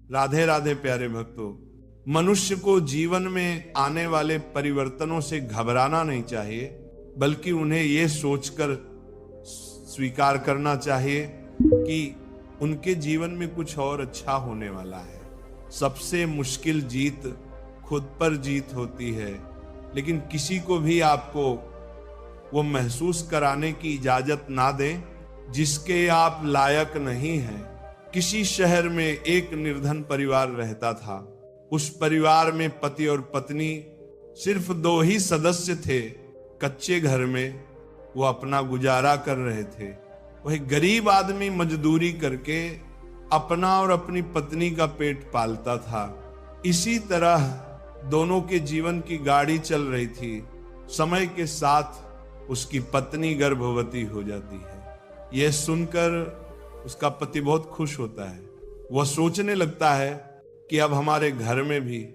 राधे राधे प्यारे भक्तों, मनुष्य को जीवन में आने वाले परिवर्तनों से घबराना नहीं चाहिए, बल्कि उन्हें यह सोचकर स्वीकार करना चाहिए कि उनके जीवन में कुछ और अच्छा होने वाला है। सबसे मुश्किल जीत खुद पर जीत होती है, लेकिन किसी को भी आपको वो महसूस कराने की इजाजत ना दें जिसके आप लायक नहीं हैं। किसी शहर में एक निर्धन परिवार रहता था। उस परिवार में पति और पत्नी सिर्फ 2 ही सदस्य थे। कच्चे घर में वो अपना गुजारा कर रहे थे। वही गरीब आदमी मजदूरी करके अपना और अपनी पत्नी का पेट पालता था। इसी तरह दोनों के जीवन की गाड़ी चल रही थी। समय के साथ उसकी पत्नी गर्भवती हो जाती है। यह सुनकर उसका पति बहुत खुश होता है। वह सोचने लगता है कि अब हमारे घर में भी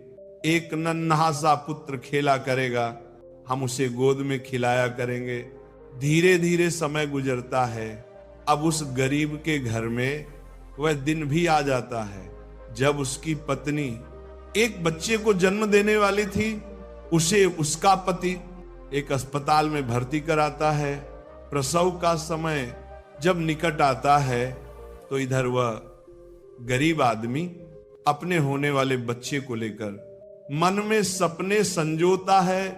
एक नन्हा सा पुत्र खेला करेगा, हम उसे गोद में खिलाया करेंगे। धीरे धीरे समय गुजरता है। अब उस गरीब के घर में वह दिन भी आ जाता है जब उसकी पत्नी एक बच्चे को जन्म देने वाली थी। उसे उसका पति एक अस्पताल में भर्ती कराता है। प्रसव का समय जब निकट आता है तो इधर वह गरीब आदमी अपने होने वाले बच्चे को लेकर मन में सपने संजोता है।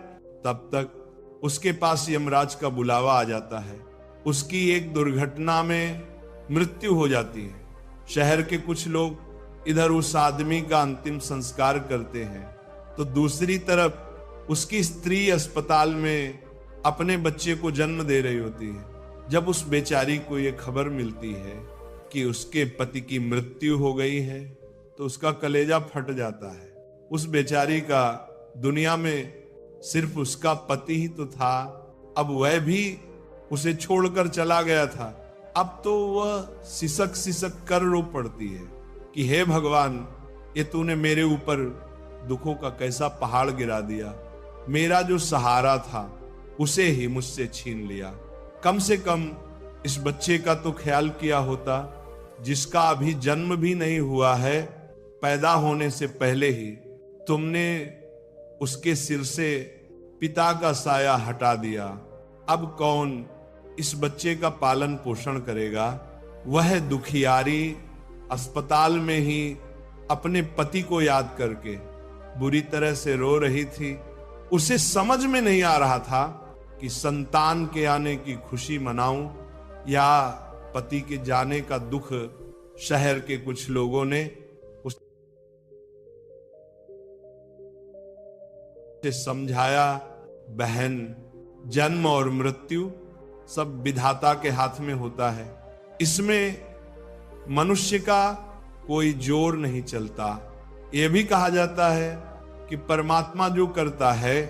तब तक उसके पास यमराज का बुलावा आ जाता है। उसकी एक दुर्घटना में मृत्यु हो जाती है। शहर के कुछ लोग इधर उस आदमी का अंतिम संस्कार करते हैं, तो दूसरी तरफ उसकी स्त्री अस्पताल में अपने बच्चे को जन्म दे रही होती है। जब उस बेचारी को यह खबर मिलती है कि उसके पति की मृत्यु हो गई है, तो उसका कलेजा फट जाता है। उस बेचारी का दुनिया में सिर्फ उसका पति ही तो था, अब वह भी उसे छोड़कर चला गया था। अब तो वह सिसक सिसक कर रो पड़ती है कि हे भगवान, ये तूने मेरे ऊपर दुखों का कैसा पहाड़ गिरा दिया। मेरा जो सहारा था उसे ही मुझसे छीन लिया। कम से कम इस बच्चे का तो ख्याल किया होता, जिसका अभी जन्म भी नहीं हुआ है। पैदा होने से पहले ही तुमने उसके सिर से पिता का साया हटा दिया। अब कौन इस बच्चे का पालन पोषण करेगा? वह दुखियारी अस्पताल में ही अपने पति को याद करके बुरी तरह से रो रही थी। उसे समझ में नहीं आ रहा था कि संतान के आने की खुशी मनाऊं या पति के जाने का दुख। शहर के कुछ लोगों ने उसे समझाया, बहन, जन्म और मृत्यु सब विधाता के हाथ में होता है, इसमें मनुष्य का कोई जोर नहीं चलता। यह भी कहा जाता है कि परमात्मा जो करता है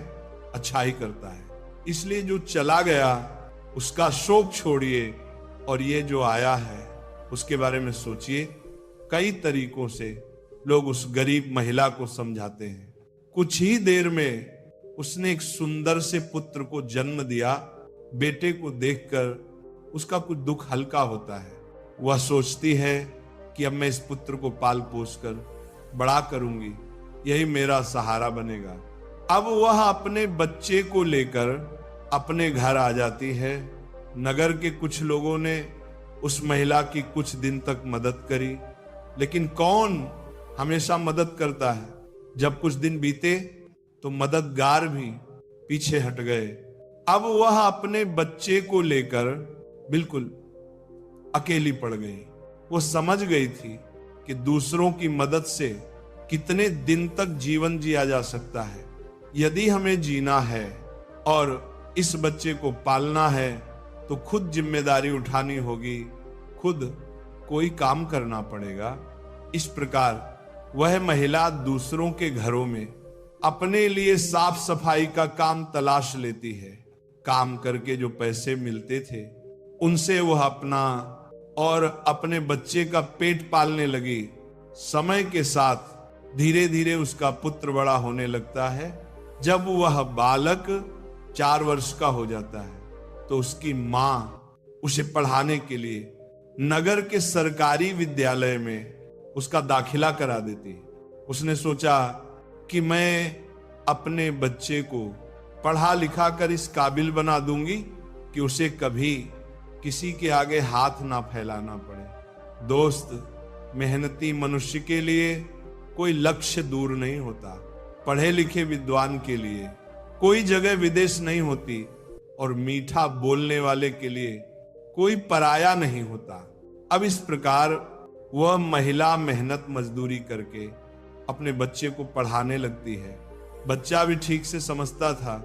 अच्छा ही करता है। इसलिए जो चला गया उसका शोक छोड़िए और ये जो आया है उसके बारे में सोचिए। कई तरीकों से लोग उस गरीब महिला को समझाते हैं। कुछ ही देर में उसने एक सुंदर से पुत्र को जन्म दिया। बेटे को देखकर उसका कुछ दुख हल्का होता है। वह सोचती है कि अब मैं इस पुत्र को पाल पोस कर बड़ा करूंगी, यही मेरा सहारा बनेगा। अब वह अपने बच्चे को लेकर अपने घर आ जाती है। नगर के कुछ लोगों ने उस महिला की कुछ दिन तक मदद करी, लेकिन कौन हमेशा मदद करता है? जब कुछ दिन बीते तो मददगार भी पीछे हट गए। अब वह अपने बच्चे को लेकर बिल्कुल अकेली पड़ गई। वो समझ गई थी कि दूसरों की मदद से कितने दिन तक जीवन जिया जा सकता है। यदि हमें जीना है और इस बच्चे को पालना है तो खुद जिम्मेदारी उठानी होगी, खुद कोई काम करना पड़ेगा। इस प्रकार वह महिला दूसरों के घरों में अपने लिए साफ सफाई का काम तलाश लेती है। काम करके जो पैसे मिलते थे उनसे वह अपना और अपने बच्चे का पेट पालने लगी। समय के साथ धीरे धीरे उसका पुत्र बड़ा होने लगता है। जब वह बालक 4 वर्ष का हो जाता है तो उसकी मां उसे पढ़ाने के लिए नगर के सरकारी विद्यालय में उसका दाखिला करा देती। उसने सोचा कि मैं अपने बच्चे को पढ़ा लिखा कर इस काबिल बना दूंगी कि उसे कभी किसी के आगे हाथ ना फैलाना पड़े। दोस्त, मेहनती मनुष्य के लिए कोई लक्ष्य दूर नहीं होता। पढ़े लिखे विद्वान के लिए कोई जगह विदेश नहीं होती और मीठा बोलने वाले के लिए कोई पराया नहीं होता। अब इस प्रकार वह महिला मेहनत मजदूरी करके अपने बच्चे को पढ़ाने लगती है। बच्चा भी ठीक से समझता था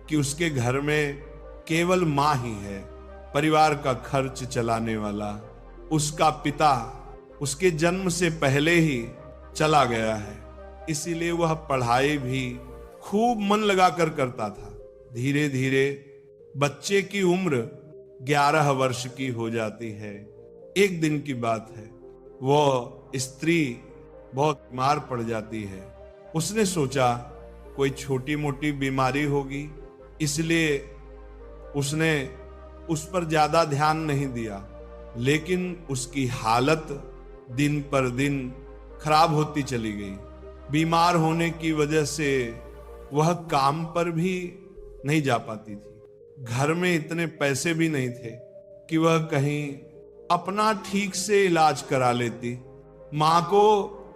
कि उसके घर में केवल माँ ही है, परिवार का खर्च चलाने वाला। उसका पिता उसके जन्म से पहले ही चला गया है, इसीलिए वह पढ़ाई भी खूब मन लगाकर करता था। धीरे धीरे बच्चे की उम्र 11 वर्ष की हो जाती है। एक दिन की बात है, वह स्त्री बहुत बीमार पड़ जाती है। उसने सोचा कोई छोटी मोटी बीमारी होगी, इसलिए उसने उस पर ज्यादा ध्यान नहीं दिया। लेकिन उसकी हालत दिन पर दिन खराब होती चली गई। बीमार होने की वजह से वह काम पर भी नहीं जा पाती थी। घर में इतने पैसे भी नहीं थे कि वह कहीं अपना ठीक से इलाज करा लेती। माँ को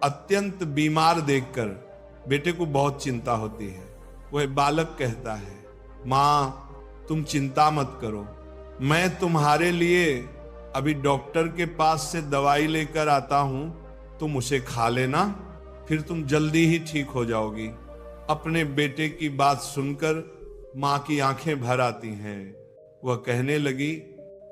अत्यंत बीमार देखकर बेटे को बहुत चिंता होती है। वह बालक कहता है, माँ तुम चिंता मत करो, मैं तुम्हारे लिए अभी डॉक्टर के पास से दवाई लेकर आता हूं, तुम उसे खा लेना, फिर तुम जल्दी ही ठीक हो जाओगी। अपने बेटे की बात सुनकर माँ की आंखें भर आती हैं। वह कहने लगी,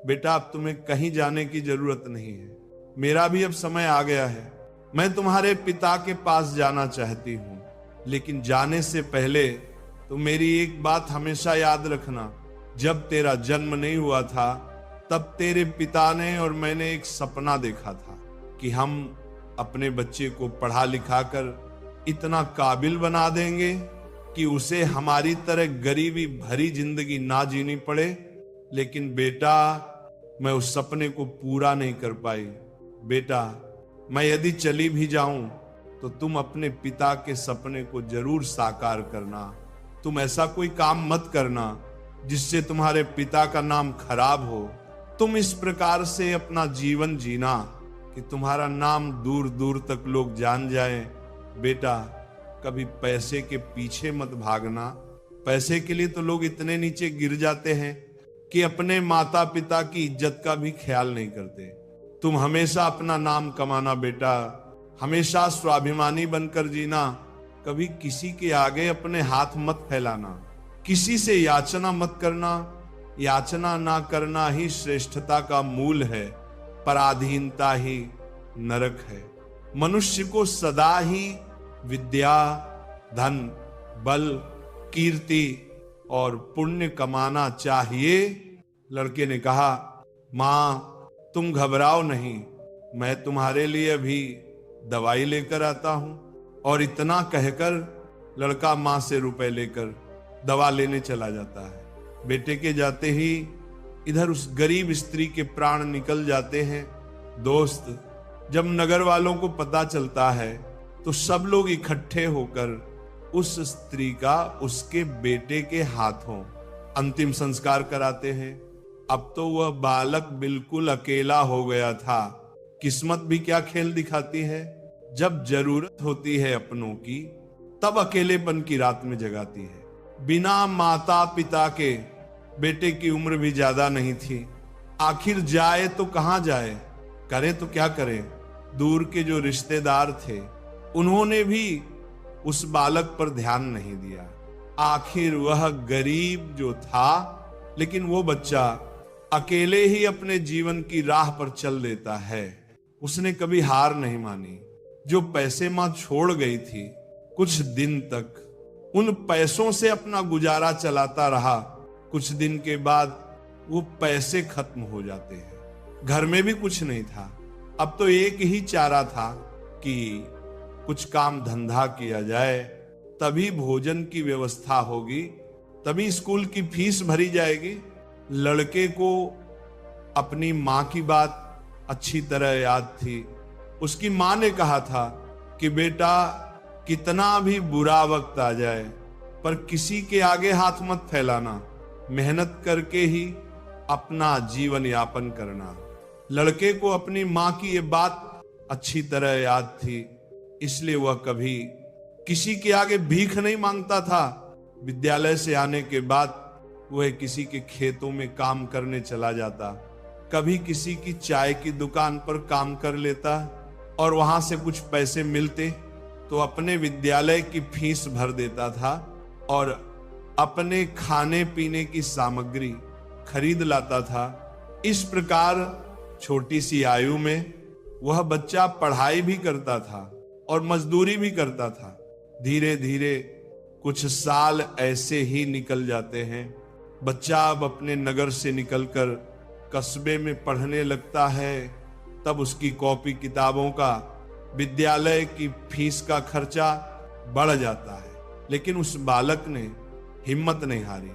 बेटा अब तुम्हें कहीं जाने की जरूरत नहीं है, मेरा भी अब समय आ गया है। मैं तुम्हारे पिता के पास जाना चाहती हूँ, लेकिन जाने से पहले तो मेरी एक बात हमेशा याद रखना। जब तेरा जन्म नहीं हुआ था तब तेरे पिता ने और मैंने एक सपना देखा था कि हम अपने बच्चे को पढ़ा लिखा कर इतना काबिल बना देंगे कि उसे हमारी तरह गरीबी भरी जिंदगी ना जीनी पड़े। लेकिन बेटा, मैं उस सपने को पूरा नहीं कर पाई। बेटा, मैं यदि चली भी जाऊं तो तुम अपने पिता के सपने को जरूर साकार करना। तुम ऐसा कोई काम मत करना जिससे तुम्हारे पिता का नाम खराब हो। तुम इस प्रकार से अपना जीवन जीना कि तुम्हारा नाम दूर दूर तक लोग जान जाएं। बेटा, कभी पैसे के पीछे मत भागना। पैसे के लिए तो लोग इतने नीचे गिर जाते हैं कि अपने माता पिता की इज्जत का भी ख्याल नहीं करते। तुम हमेशा अपना नाम कमाना बेटा, हमेशा स्वाभिमानी बनकर जीना। कभी किसी के आगे अपने हाथ मत फैलाना, किसी से याचना मत करना। याचना ना करना ही श्रेष्ठता का मूल है, पराधीनता ही नरक है। मनुष्य को सदा ही विद्या, धन, बल, कीर्ति और पुण्य कमाना चाहिए। लड़के ने कहा, माँ तुम घबराओ नहीं, मैं तुम्हारे लिए अभी दवाई लेकर आता हूं। और इतना कहकर लड़का माँ से रुपए लेकर दवा लेने चला जाता है। बेटे के जाते ही इधर उस गरीब स्त्री के प्राण निकल जाते हैं। दोस्त, जब नगर वालों को पता चलता है तो सब लोग इकट्ठे होकर उस स्त्री का उसके बेटे के हाथों अंतिम संस्कार कराते हैं। अब तो वह बालक बिल्कुल अकेला हो गया था। किस्मत भी क्या खेल दिखाती है, जब जरूरत होती है अपनों की तब अकेलेपन की रात में जगाती है। बिना माता पिता के बेटे की उम्र भी ज्यादा नहीं थी। आखिर जाए तो कहां जाए, करे तो क्या करे। दूर के जो रिश्तेदार थे उन्होंने भी उस बालक पर ध्यान नहीं दिया। आखिर वह गरीब जो था, लेकिन वो बच्चा अकेले ही अपने जीवन की राह पर चल देता है। उसने कभी हार नहीं मानी। जो पैसे मां छोड़ गई थी, कुछ दिन तक उन पैसों से अपना गुजारा चलाता रहा। कुछ दिन के बाद वो पैसे खत्म हो जाते हैं। घर में भी कुछ नहीं था। अब तो एक ही चारा था कि कुछ काम धंधा किया जाए, तभी भोजन की व्यवस्था होगी, तभी स्कूल की फीस भरी जाएगी। लड़के को अपनी माँ की बात अच्छी तरह याद थी। उसकी मां ने कहा था कि बेटा, कितना भी बुरा वक्त आ जाए पर किसी के आगे हाथ मत फैलाना, मेहनत करके ही अपना जीवन यापन करना। लड़के को अपनी मां की ये बात अच्छी तरह याद थी, इसलिए वह कभी किसी के आगे भीख नहीं मांगता था। विद्यालय से आने के बाद वह किसी के खेतों में काम करने चला जाता, कभी किसी की चाय की दुकान पर काम कर लेता और वहां से कुछ पैसे मिलते तो अपने विद्यालय की फीस भर देता था और अपने खाने पीने की सामग्री खरीद लाता था। इस प्रकार छोटी सी आयु में वह बच्चा पढ़ाई भी करता था और मजदूरी भी करता था। धीरे धीरे कुछ साल ऐसे ही निकल जाते हैं। बच्चा अब अपने नगर से निकलकर कस्बे में पढ़ने लगता है। तब उसकी कॉपी किताबों का, विद्यालय की फीस का खर्चा बढ़ जाता है, लेकिन उस बालक ने हिम्मत नहीं हारी।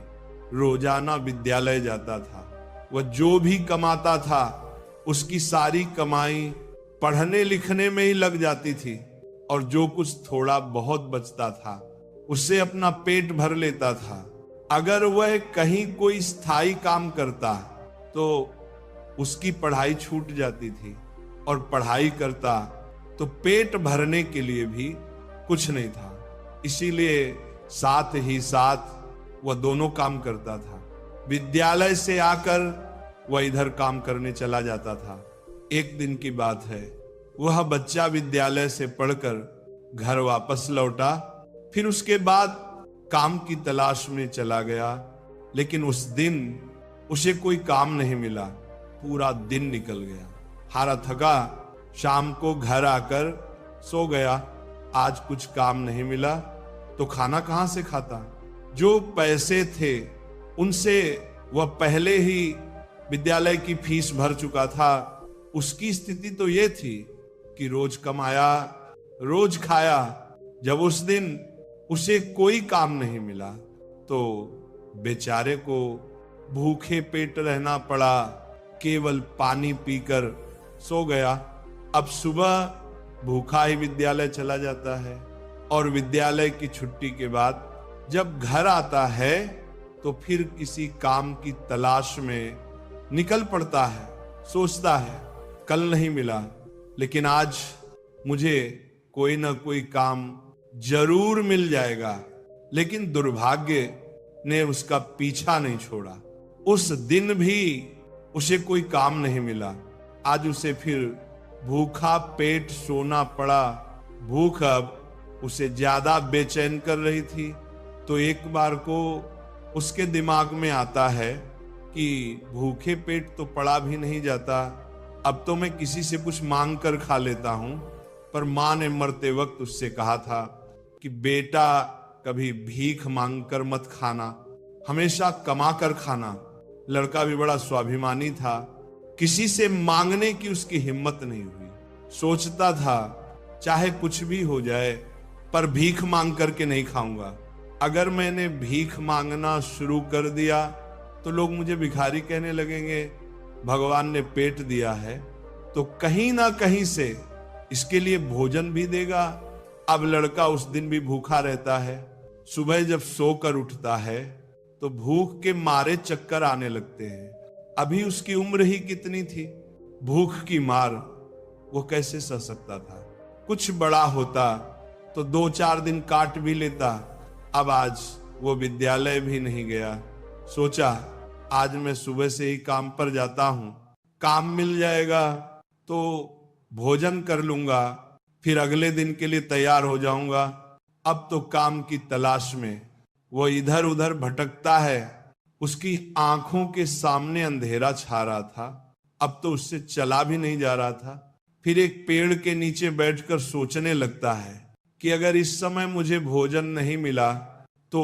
रोजाना विद्यालय जाता था। वह जो भी कमाता था उसकी सारी कमाई पढ़ने लिखने में ही लग जाती थी और जो कुछ थोड़ा बहुत बचता था उससे अपना पेट भर लेता था। अगर वह कहीं कोई स्थायी काम करता तो उसकी पढ़ाई छूट जाती थी और पढ़ाई करता तो पेट भरने के लिए भी कुछ नहीं था। इसीलिए साथ ही साथ वह दोनों काम करता था। विद्यालय से आकर वह इधर काम करने चला जाता था। एक दिन की बात है, वह बच्चा विद्यालय से पढ़कर घर वापस लौटा। फिर उसके बाद काम की तलाश में चला गया, लेकिन उस दिन उसे कोई काम नहीं मिला। पूरा दिन निकल गया। हारा थका शाम को घर आकर सो गया। आज कुछ काम नहीं मिला तो खाना कहां से खाता। जो पैसे थे उनसे वह पहले ही विद्यालय की फीस भर चुका था। उसकी स्थिति तो यह थी कि रोज कमाया रोज खाया। जब उस दिन उसे कोई काम नहीं मिला तो बेचारे को भूखे पेट रहना पड़ा। केवल पानी पीकर सो गया। अब सुबह भूखा ही विद्यालय चला जाता है और विद्यालय की छुट्टी के बाद जब घर आता है तो फिर किसी काम की तलाश में निकल पड़ता है। सोचता है कल नहीं मिला, लेकिन आज मुझे कोई ना कोई काम जरूर मिल जाएगा। लेकिन दुर्भाग्य ने उसका पीछा नहीं छोड़ा। उस दिन भी उसे कोई काम नहीं मिला। आज उसे फिर भूखा पेट सोना पड़ा। भूख अब उसे ज्यादा बेचैन कर रही थी। तो एक बार को उसके दिमाग में आता है कि भूखे पेट तो पड़ा भी नहीं जाता, अब तो मैं किसी से कुछ मांग कर खा लेता हूं। पर मां ने मरते वक्त उससे कहा था कि बेटा, कभी भीख मांग कर मत खाना, हमेशा कमा कर खाना। लड़का भी बड़ा स्वाभिमानी था। किसी से मांगने की उसकी हिम्मत नहीं हुई। सोचता था चाहे कुछ भी हो जाए पर भीख मांग करके नहीं खाऊंगा। अगर मैंने भीख मांगना शुरू कर दिया तो लोग मुझे भिखारी कहने लगेंगे। भगवान ने पेट दिया है तो कहीं ना कहीं से इसके लिए भोजन भी देगा। अब लड़का उस दिन भी भूखा रहता है। सुबह जब सोकर उठता है तो भूख के मारे चक्कर आने लगते हैं। अभी उसकी उम्र ही कितनी थी। भूख की मार वो कैसे सह सकता था। कुछ बड़ा होता तो 2-4 दिन काट भी लेता। अब आज वो विद्यालय भी नहीं गया। सोचा आज मैं सुबह से ही काम पर जाता हूं, काम मिल जाएगा तो भोजन कर लूंगा, फिर अगले दिन के लिए तैयार हो जाऊंगा। अब तो काम की तलाश में वो इधर उधर भटकता है। उसकी आंखों के सामने अंधेरा छा रहा था। अब तो उससे चला भी नहीं जा रहा था। फिर एक पेड़ के नीचे बैठकर सोचने लगता है कि अगर इस समय मुझे भोजन नहीं मिला तो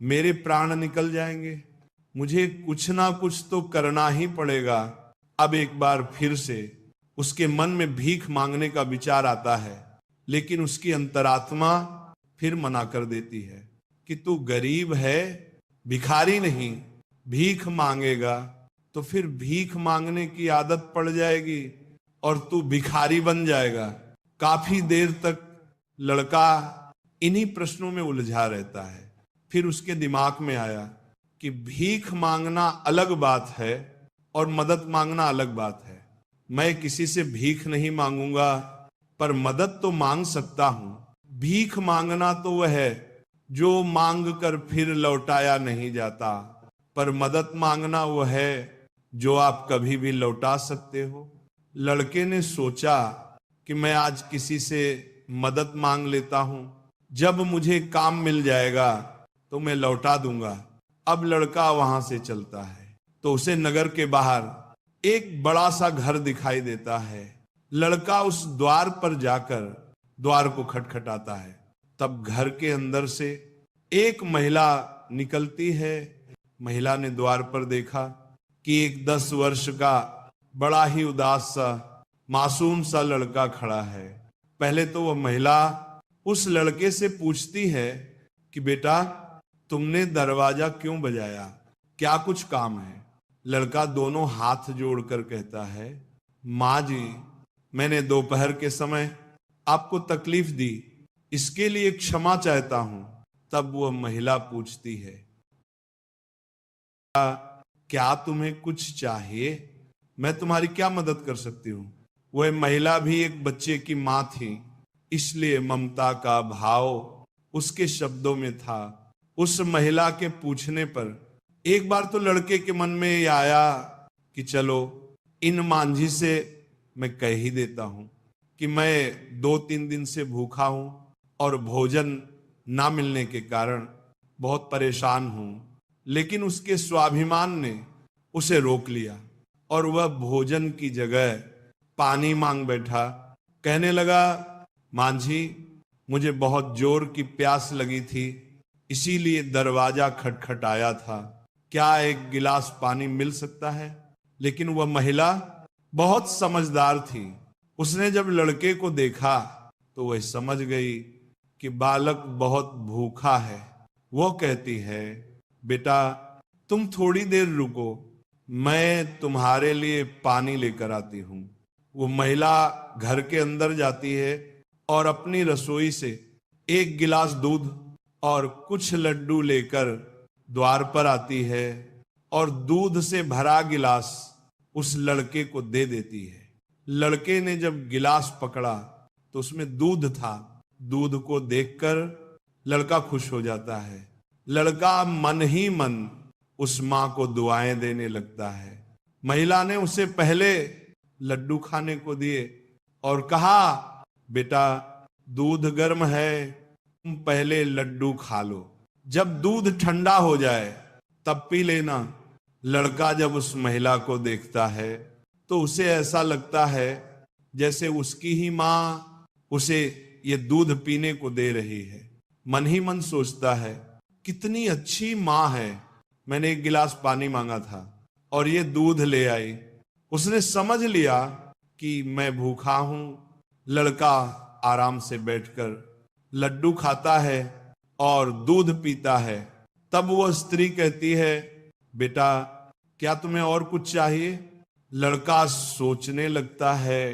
मेरे प्राण निकल जाएंगे। मुझे कुछ ना कुछ तो करना ही पड़ेगा। अब एक बार फिर से उसके मन में भीख मांगने का विचार आता है, लेकिन उसकी अंतरात्मा फिर मना कर देती है कि तू गरीब है, भिखारी नहीं। भीख मांगेगा तो फिर भीख मांगने की आदत पड़ जाएगी। और तू भिखारी बन जाएगा। काफी देर तक लड़का इन्हीं प्रश्नों में उलझा रहता है। फिर उसके दिमाग में आया कि भीख मांगना अलग बात है और मदद मांगना अलग बात है। मैं किसी से भीख नहीं मांगूंगा, पर मदद तो मांग सकता हूं। भीख मांगना तो वह है जो मांग कर फिर लौटाया नहीं जाता, पर मदद मांगना वह है जो आप कभी भी लौटा सकते हो। लड़के ने सोचा कि मैं आज किसी से मदद मांग लेता हूं, जब मुझे काम मिल जाएगा तो मैं लौटा दूंगा। अब लड़का वहां से चलता है तो उसे नगर के बाहर एक बड़ा सा घर दिखाई देता है। लड़का उस द्वार पर जाकर द्वार को खटखटाता है। तब घर के अंदर से एक महिला निकलती है। महिला ने द्वार पर देखा कि एक 10 वर्ष का बड़ा ही उदास सा मासूम सा लड़का खड़ा है। पहले तो वह महिला उस लड़के से पूछती है कि बेटा, तुमने दरवाजा क्यों बजाया, क्या कुछ काम है? लड़का दोनों हाथ जोड़कर कहता है, माँ जी, मैंने दोपहर के समय आपको तकलीफ दी, इसके लिए क्षमा चाहता हूं। तब वह महिला पूछती है, क्या तुम्हें कुछ चाहिए? मैं तुम्हारी क्या मदद कर सकती हूँ? वह महिला भी एक बच्चे की माँ थी, इसलिए ममता का भाव उसके शब्दों में था। उस महिला के पूछने पर एक बार तो लड़के के मन में ये आया कि चलो इन मांझी से मैं कह ही देता हूं कि मैं 2-3 दिन से भूखा हूं और भोजन ना मिलने के कारण बहुत परेशान हूं। लेकिन उसके स्वाभिमान ने उसे रोक लिया और वह भोजन की जगह पानी मांग बैठा। कहने लगा, मांझी, मुझे बहुत जोर की प्यास लगी थी, इसीलिए दरवाजा खटखटाया था, क्या एक गिलास पानी मिल सकता है? लेकिन वह महिला बहुत समझदार थी। उसने जब लड़के को देखा तो वह समझ गई कि बालक बहुत भूखा है। वो कहती है, बेटा, तुम थोड़ी देर रुको, मैं तुम्हारे लिए पानी लेकर आती हूं। वो महिला घर के अंदर जाती है और अपनी रसोई से एक गिलास दूध और कुछ लड्डू लेकर द्वार पर आती है और दूध से भरा गिलास उस लड़के को दे देती है। लड़के ने जब गिलास पकड़ा तो उसमें दूध था। दूध को देखकर लड़का खुश हो जाता है। लड़का मन ही मन उस मां को दुआएं देने लगता है। महिला ने उसे पहले लड्डू खाने को दिए और कहा, बेटा, दूध गर्म है, तुम पहले लड्डू खा लो, जब दूध ठंडा हो जाए तब पी लेना। लड़का जब उस महिला को देखता है तो उसे ऐसा लगता है जैसे उसकी ही मां उसे ये दूध पीने को दे रही है। मन ही मन सोचता है, कितनी अच्छी मां है, मैंने एक गिलास पानी मांगा था और ये दूध ले आई। उसने समझ लिया कि मैं भूखा हूं। लड़का आराम से बैठकर लड्डू खाता है और दूध पीता है। तब वह स्त्री कहती है, बेटा, क्या तुम्हें और कुछ चाहिए? लड़का सोचने लगता है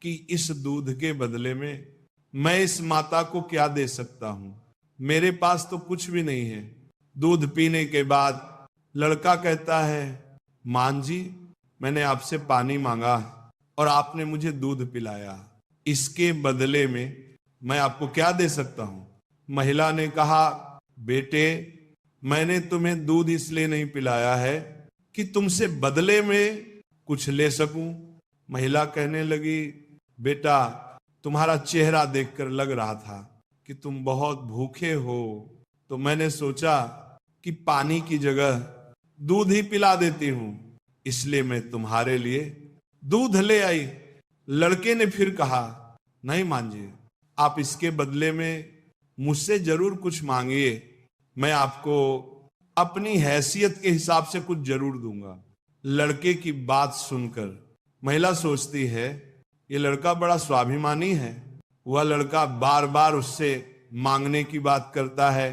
कि इस दूध के बदले में मैं इस माता को क्या दे सकता हूं, मेरे पास तो कुछ भी नहीं है। दूध पीने के बाद लड़का कहता है, मान जी, मैंने आपसे पानी मांगा और आपने मुझे दूध पिलाया, इसके बदले में मैं आपको क्या दे सकता हूं? महिला ने कहा, बेटे, मैंने तुम्हें दूध इसलिए नहीं पिलाया है कि तुमसे बदले में कुछ ले सकूं। महिला कहने लगी, बेटा, तुम्हारा चेहरा देखकर लग रहा था कि तुम बहुत भूखे हो, तो मैंने सोचा कि पानी की जगह दूध ही पिला देती हूं, इसलिए मैं तुम्हारे लिए दूध ले आई। लड़के ने फिर कहा, नहीं मांझिए, आप इसके बदले में मुझसे जरूर कुछ मांगिए, मैं आपको अपनी हैसियत के हिसाब से कुछ जरूर दूंगा। लड़के की बात सुनकर महिला सोचती है, ये लड़का बड़ा स्वाभिमानी है। वह लड़का बार बार उससे मांगने की बात करता है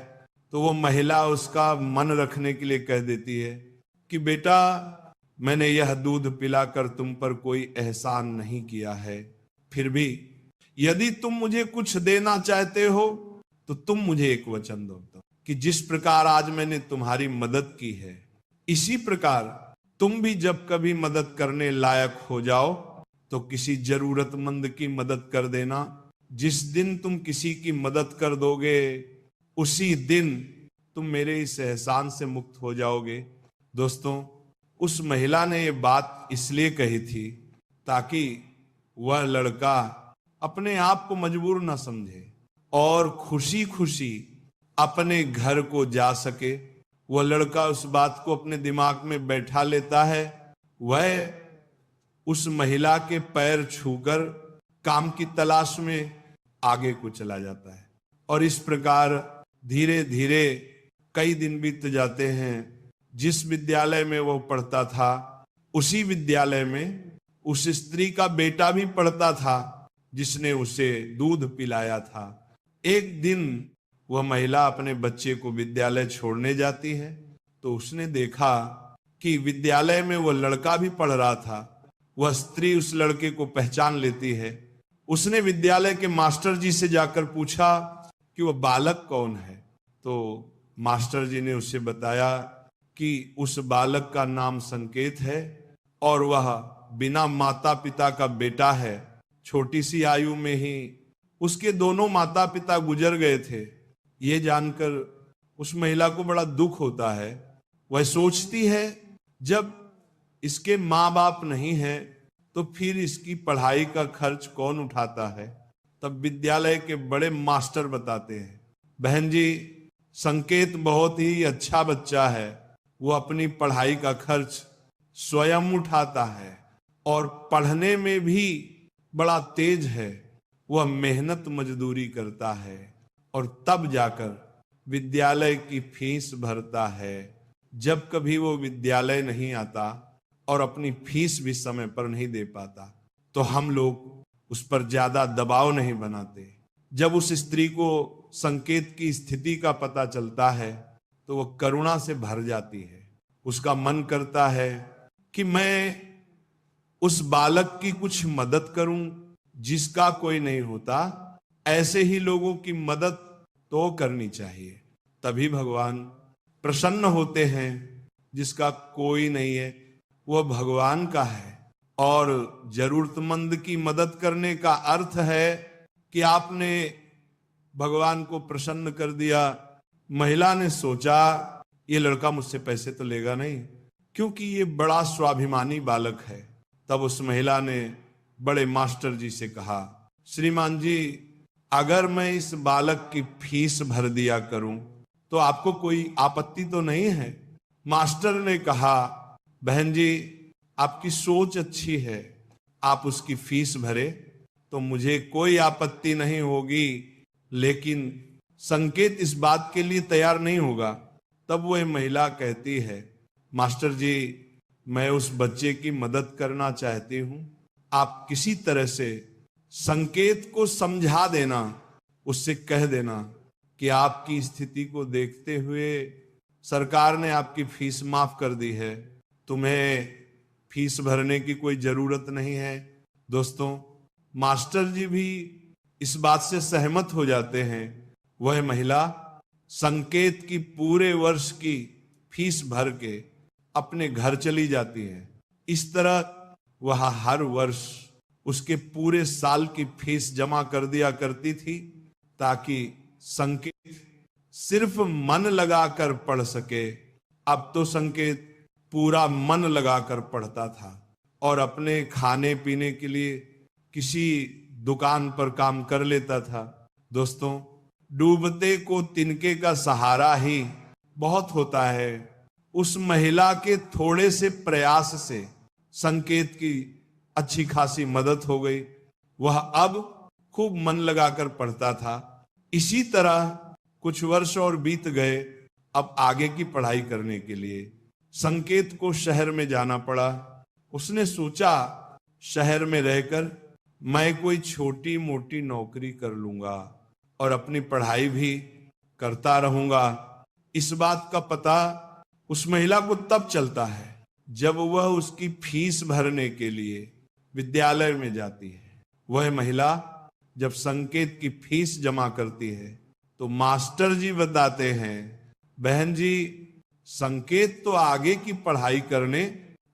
तो वो महिला उसका मन रखने के लिए कह देती है कि बेटा, मैंने यह दूध पिलाकर तुम पर कोई एहसान नहीं किया है, फिर भी यदि तुम मुझे कुछ देना चाहते हो तो तुम मुझे एक वचन दो कि जिस प्रकार आज मैंने तुम्हारी मदद की है, इसी प्रकार तुम भी जब कभी मदद करने लायक हो जाओ तो किसी जरूरतमंद की मदद कर देना। जिस दिन तुम किसी की मदद कर दोगे उसी दिन तुम मेरे इस एहसान से मुक्त हो जाओगे। दोस्तों, उस महिला ने ये बात इसलिए कही थी ताकि वह लड़का अपने आप को मजबूर न समझे और खुशी खुशी अपने घर को जा सके। वह लड़का उस बात को अपने दिमाग में बैठा लेता है, वह उस महिला के पैर छूकर काम की तलाश में आगे को चला जाता है। और इस प्रकार धीरे धीरे कई दिन बीत जाते हैं। जिस विद्यालय में वो पढ़ता था उसी विद्यालय में उस स्त्री का बेटा भी पढ़ता था जिसने उसे दूध पिलाया था। एक दिन वह महिला अपने बच्चे को विद्यालय छोड़ने जाती है तो उसने देखा कि विद्यालय में वह लड़का भी पढ़ रहा था। वह स्त्री उस लड़के को पहचान लेती है। उसने विद्यालय के मास्टर जी से जाकर पूछा कि वह बालक कौन है। तो मास्टर जी ने उसे बताया कि उस बालक का नाम संकेत है और वह बिना माता पिता का बेटा है। छोटी सी आयु में ही उसके दोनों माता पिता गुजर गए थे। ये जानकर उस महिला को बड़ा दुख होता है। वह सोचती है जब इसके माँ बाप नहीं है तो फिर इसकी पढ़ाई का खर्च कौन उठाता है। तब विद्यालय के बड़े मास्टर बताते हैं, बहन जी, संकेत बहुत ही अच्छा बच्चा है, वो अपनी पढ़ाई का खर्च स्वयं उठाता है और पढ़ने में भी बड़ा तेज है। वह मेहनत मजदूरी करता है और तब जाकर विद्यालय की फीस भरता है। जब कभी वो विद्यालय नहीं आता और अपनी फीस भी समय पर नहीं दे पाता तो हम लोग उस पर ज्यादा दबाव नहीं बनाते। जब उस स्त्री को संकेत की स्थिति का पता चलता है तो वह करुणा से भर जाती है। उसका मन करता है कि मैं उस बालक की कुछ मदद करूं जिसका कोई नहीं होता। ऐसे ही लोगों की मदद तो करनी चाहिए। तभी भगवान प्रसन्न होते हैं। जिसका कोई नहीं है वह भगवान का है। और जरूरतमंद की मदद करने का अर्थ है कि आपने भगवान को प्रसन्न कर दिया। महिला ने सोचा ये लड़का मुझसे पैसे तो लेगा नहीं क्योंकि ये बड़ा स्वाभिमानी बालक है। तब उस महिला ने बड़े मास्टर जी से कहा, श्रीमान जी, अगर मैं इस बालक की फीस भर दिया करूं तो आपको कोई आपत्ति तो नहीं है। मास्टर ने कहा, बहन जी, आपकी सोच अच्छी है, आप उसकी फीस भरे तो मुझे कोई आपत्ति नहीं होगी, लेकिन संकेत इस बात के लिए तैयार नहीं होगा। तब वह महिला कहती है, मास्टर जी, मैं उस बच्चे की मदद करना चाहती हूं, आप किसी तरह से संकेत को समझा देना, उससे कह देना कि आपकी स्थिति को देखते हुए सरकार ने आपकी फीस माफ कर दी है, तुम्हें फीस भरने की कोई जरूरत नहीं है। दोस्तों, मास्टर जी भी इस बात से सहमत हो जाते हैं। वह महिला संकेत की पूरे वर्ष की फीस भर के अपने घर चली जाती है। इस तरह वह हर वर्ष उसके पूरे साल की फीस जमा कर दिया करती थी ताकि संकेत सिर्फ मन लगाकर पढ़ सके। अब तो संकेत पूरा मन लगाकर पढ़ता था और अपने खाने पीने के लिए किसी दुकान पर काम कर लेता था। दोस्तों, डूबते को तिनके का सहारा ही बहुत होता है। उस महिला के थोड़े से प्रयास से संकेत की अच्छी खासी मदद हो गई। वह अब खूब मन लगाकर पढ़ता था। इसी तरह कुछ वर्ष और बीत गए। अब आगे की पढ़ाई करने के लिए संकेत को शहर में जाना पड़ा। उसने सोचा शहर में रहकर मैं कोई छोटी मोटी नौकरी कर लूंगा और अपनी पढ़ाई भी करता रहूंगा। इस बात का पता उस महिला को तब चलता है जब वह उसकी फीस भरने के लिए विद्यालय में जाती है, वह महिला जब संकेत की फीस जमा करती है तो मास्टर जी बताते हैं, बहन जी संकेत तो आगे की पढ़ाई करने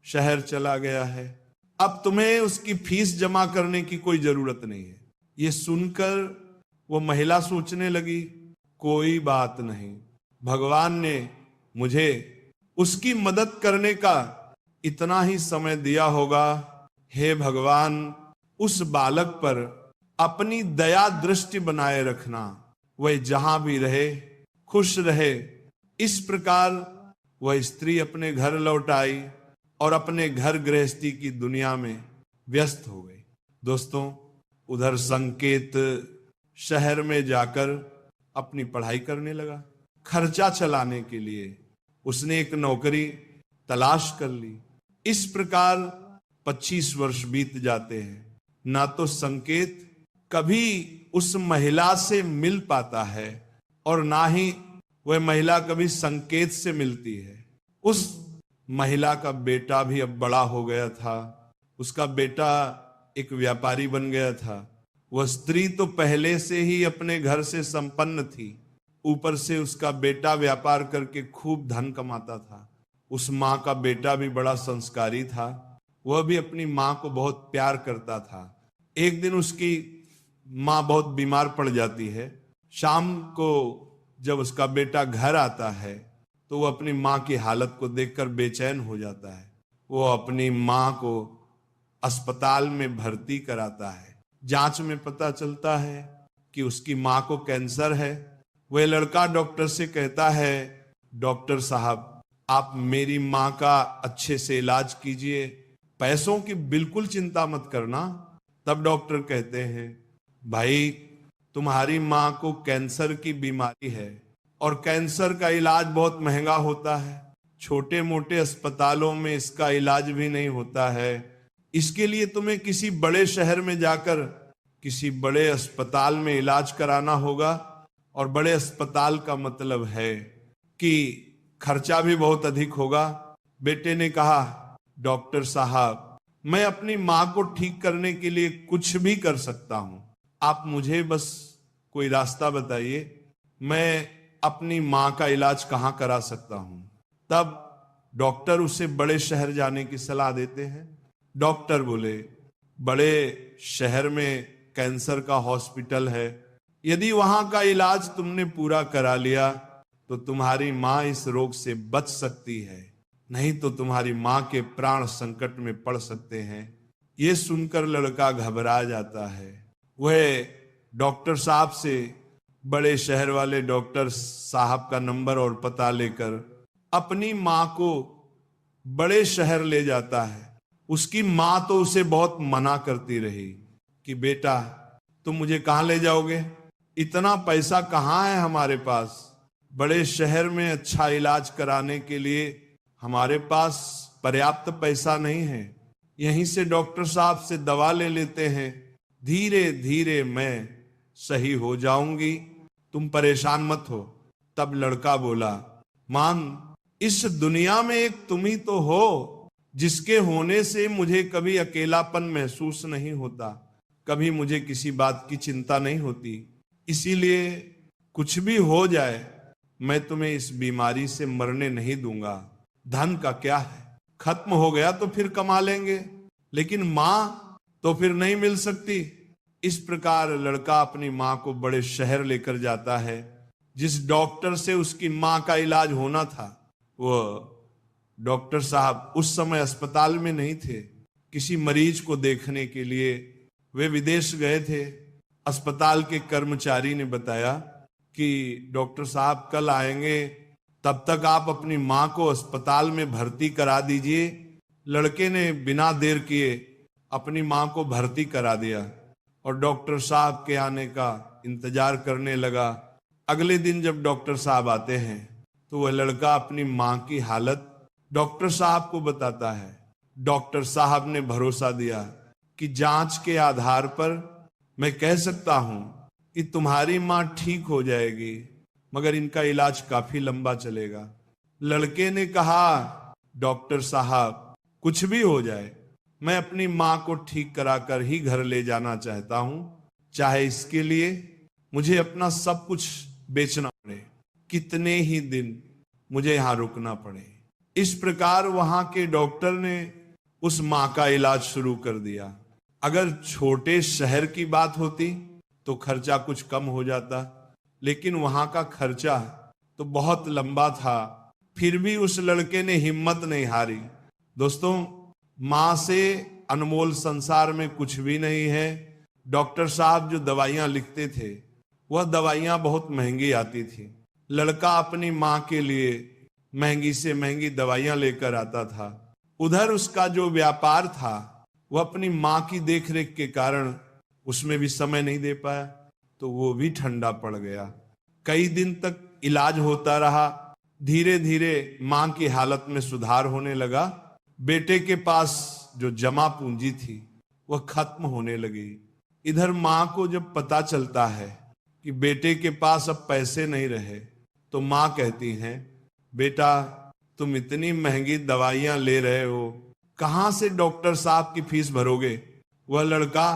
शहर चला गया है, अब तुम्हें उसकी फीस जमा करने की कोई जरूरत नहीं है। ये सुनकर वो महिला सोचने लगी, कोई बात नहीं, भगवान ने मुझे उसकी मदद करने का इतना ही समय दिया होगा। हे भगवान, उस बालक पर अपनी दया दृष्टि बनाए रखना, वह जहां भी रहे खुश रहे। इस प्रकार वह स्त्री अपने घर लौट आई और अपने घर गृहस्थी की दुनिया में व्यस्त हो गई। दोस्तों, उधर संकेत शहर में जाकर अपनी पढ़ाई करने लगा। खर्चा चलाने के लिए उसने एक नौकरी तलाश कर ली। इस प्रकार 25 वर्ष बीत जाते हैं। ना तो संकेत कभी उस महिला से मिल पाता है और ना ही वह महिला कभी संकेत से मिलती है। उस महिला का बेटा भी अब बड़ा हो गया था। उसका बेटा एक व्यापारी बन गया था। वह स्त्री तो पहले से ही अपने घर से संपन्न थी, ऊपर से उसका बेटा व्यापार करके खूब धन कमाता था। उस माँ का बेटा भी बड़ा संस्कारी था, वह भी अपनी माँ को बहुत प्यार करता था। एक दिन उसकी माँ बहुत बीमार पड़ जाती है। शाम को जब उसका बेटा घर आता है तो वो अपनी माँ की हालत को देखकर बेचैन हो जाता है। वो अपनी माँ को अस्पताल में भर्ती कराता है। जांच में पता चलता है कि उसकी माँ को कैंसर है। वह लड़का डॉक्टर से कहता है, डॉक्टर साहब आप मेरी माँ का अच्छे से इलाज कीजिए, पैसों की बिल्कुल चिंता मत करना। तब डॉक्टर कहते हैं, भाई तुम्हारी माँ को कैंसर की बीमारी है और कैंसर का इलाज बहुत महंगा होता है, छोटे मोटे अस्पतालों में इसका इलाज भी नहीं होता है। इसके लिए तुम्हें किसी बड़े शहर में जाकर किसी बड़े अस्पताल में इलाज कराना होगा, और बड़े अस्पताल का मतलब है कि खर्चा भी बहुत अधिक होगा। बेटे ने कहा, डॉक्टर साहब मैं अपनी माँ को ठीक करने के लिए कुछ भी कर सकता हूं, आप मुझे बस कोई रास्ता बताइए, मैं अपनी माँ का इलाज कहाँ करा सकता हूं। तब डॉक्टर उसे बड़े शहर जाने की सलाह देते हैं। डॉक्टर बोले, बड़े शहर में कैंसर का हॉस्पिटल है, यदि वहां का इलाज तुमने पूरा करा लिया तो तुम्हारी माँ इस रोग से बच सकती है, नहीं तो तुम्हारी माँ के प्राण संकट में पड़ सकते हैं। ये सुनकर लड़का घबरा जाता है। वह डॉक्टर साहब से बड़े शहर वाले डॉक्टर साहब का नंबर और पता लेकर अपनी माँ को बड़े शहर ले जाता है। उसकी माँ तो उसे बहुत मना करती रही कि बेटा तुम मुझे कहाँ ले जाओगे, इतना पैसा कहाँ है हमारे पास, बड़े शहर में अच्छा इलाज कराने के लिए हमारे पास पर्याप्त पैसा नहीं है, यहीं से डॉक्टर साहब से दवा ले लेते हैं, धीरे धीरे मैं सही हो जाऊंगी, तुम परेशान मत हो। तब लड़का बोला, मां इस दुनिया में एक तुम ही तो हो जिसके होने से मुझे कभी अकेलापन महसूस नहीं होता, कभी मुझे किसी बात की चिंता नहीं होती, इसीलिए कुछ भी हो जाए मैं तुम्हें इस बीमारी से मरने नहीं दूंगा। धन का क्या है, खत्म हो गया तो फिर कमा लेंगे, लेकिन मां तो फिर नहीं मिल सकती। इस प्रकार लड़का अपनी मां को बड़े शहर लेकर जाता है। जिस डॉक्टर से उसकी मां का इलाज होना था, वो डॉक्टर साहब उस समय अस्पताल में नहीं थे, किसी मरीज को देखने के लिए वे विदेश गए थे। अस्पताल के कर्मचारी ने बताया कि डॉक्टर साहब कल आएंगे, तब तक आप अपनी मां को अस्पताल में भर्ती करा दीजिए। लड़के ने बिना देर किए अपनी मां को भर्ती करा दिया और डॉक्टर साहब के आने का इंतजार करने लगा। अगले दिन जब डॉक्टर साहब आते हैं तो वह लड़का अपनी मां की हालत डॉक्टर साहब को बताता है। डॉक्टर साहब ने भरोसा दिया कि जांच के आधार पर मैं कह सकता हूं कि तुम्हारी मां ठीक हो जाएगी, मगर इनका इलाज काफी लंबा चलेगा। लड़के ने कहा, डॉक्टर साहब कुछ भी हो जाए, मैं अपनी माँ को ठीक कराकर ही घर ले जाना चाहता हूं, चाहे इसके लिए मुझे अपना सब कुछ बेचना पड़े, कितने ही दिन मुझे यहां रुकना पड़े। इस प्रकार वहां के डॉक्टर ने उस मां का इलाज शुरू कर दिया। अगर छोटे शहर की बात होती तो खर्चा कुछ कम हो जाता, लेकिन वहां का खर्चा तो बहुत लंबा था। फिर भी उस लड़के ने हिम्मत नहीं हारी। दोस्तों, मां से अनमोल संसार में कुछ भी नहीं है। डॉक्टर साहब जो दवाइयां लिखते थे वह दवाइयां बहुत महंगी आती थी। लड़का अपनी मां के लिए महंगी से महंगी दवाइयां लेकर आता था। उधर उसका जो व्यापार था वह अपनी मां की देखरेख के कारण उसमें भी समय नहीं दे पाया, तो वो भी ठंडा पड़ गया। कई दिन तक इलाज होता रहा। धीरे धीरे मां की हालत में सुधार होने लगा। बेटे के पास जो जमा पूंजी थी वह खत्म होने लगी। इधर मां को जब पता चलता है कि बेटे के पास अब पैसे नहीं रहे, तो मां कहती हैं, बेटा तुम इतनी महंगी दवाइयां ले रहे हो, कहां से डॉक्टर साहब की फीस भरोगे। वह लड़का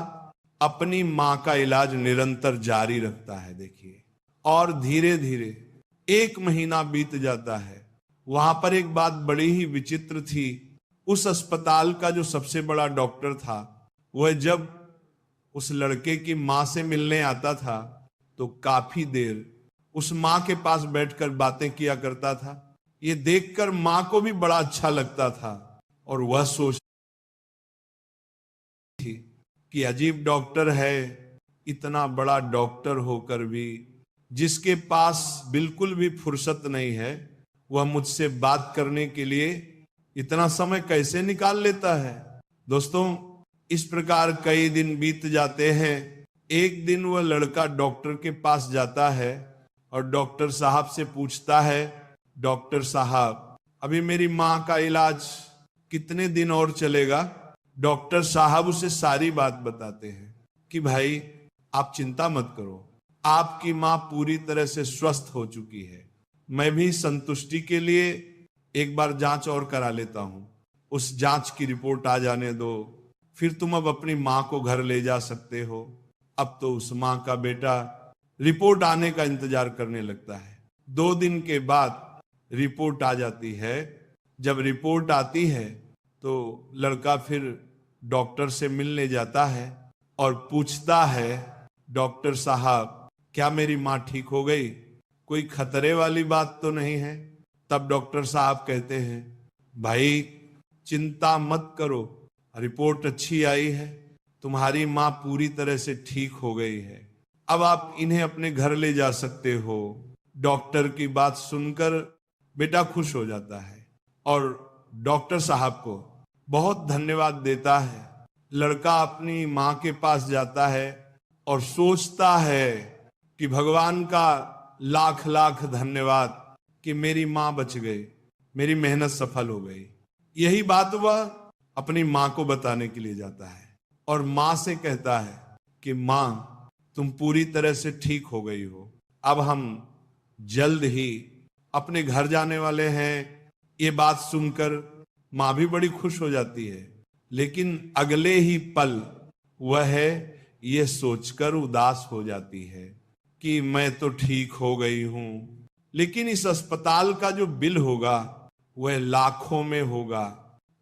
अपनी मां का इलाज निरंतर जारी रखता है। देखिए, और धीरे धीरे 1 महीना बीत जाता है। वहां पर एक बात बड़ी ही विचित्र थी। उस अस्पताल का जो सबसे बड़ा डॉक्टर था, वह जब उस लड़के की मां से मिलने आता था तो काफी देर उस मां के पास बैठकर बातें किया करता था। ये देखकर मां को भी बड़ा अच्छा लगता था और वह सोचती थी कि अजीब डॉक्टर है, इतना बड़ा डॉक्टर होकर भी जिसके पास बिल्कुल भी फुर्सत नहीं है, वह मुझसे बात करने के लिए इतना समय कैसे निकाल लेता है। दोस्तों, इस प्रकार कई दिन बीत जाते हैं। एक दिन वह लड़का डॉक्टर के पास जाता है और डॉक्टर साहब से पूछता है, डॉक्टर साहब अभी मेरी मां का इलाज कितने दिन और चलेगा। डॉक्टर साहब उसे सारी बात बताते हैं कि भाई आप चिंता मत करो, आपकी मां पूरी तरह से स्वस्थ हो चुकी है। मैं भी संतुष्टि के लिए एक बार जांच और करा लेता हूं। उस जांच की रिपोर्ट आ जाने दो, फिर तुम अब अपनी मां को घर ले जा सकते हो। अब तो उस मां का बेटा रिपोर्ट आने का इंतजार करने लगता है। 2 दिन के बाद रिपोर्ट आ जाती है। जब रिपोर्ट आती है तो लड़का फिर डॉक्टर से मिलने जाता है और पूछता है, डॉक्टर साहब क्या मेरी मां ठीक हो गई, कोई खतरे वाली बात तो नहीं है। तब डॉक्टर साहब कहते हैं, भाई चिंता मत करो, रिपोर्ट अच्छी आई है, तुम्हारी मां पूरी तरह से ठीक हो गई है, अब आप इन्हें अपने घर ले जा सकते हो। डॉक्टर की बात सुनकर बेटा खुश हो जाता है और डॉक्टर साहब को बहुत धन्यवाद देता है। लड़का अपनी मां के पास जाता है और सोचता है कि भगवान का लाख लाख धन्यवाद कि मेरी मां बच गई, मेरी मेहनत सफल हो गई। यही बात वह अपनी मां को बताने के लिए जाता है और मां से कहता है कि मां तुम पूरी तरह से ठीक हो गई हो, अब हम जल्द ही अपने घर जाने वाले हैं। ये बात सुनकर मां भी बड़ी खुश हो जाती है, लेकिन अगले ही पल वह ये सोचकर उदास हो जाती है कि मैं तो ठीक हो गई हूं, लेकिन इस अस्पताल का जो बिल होगा वह लाखों में होगा,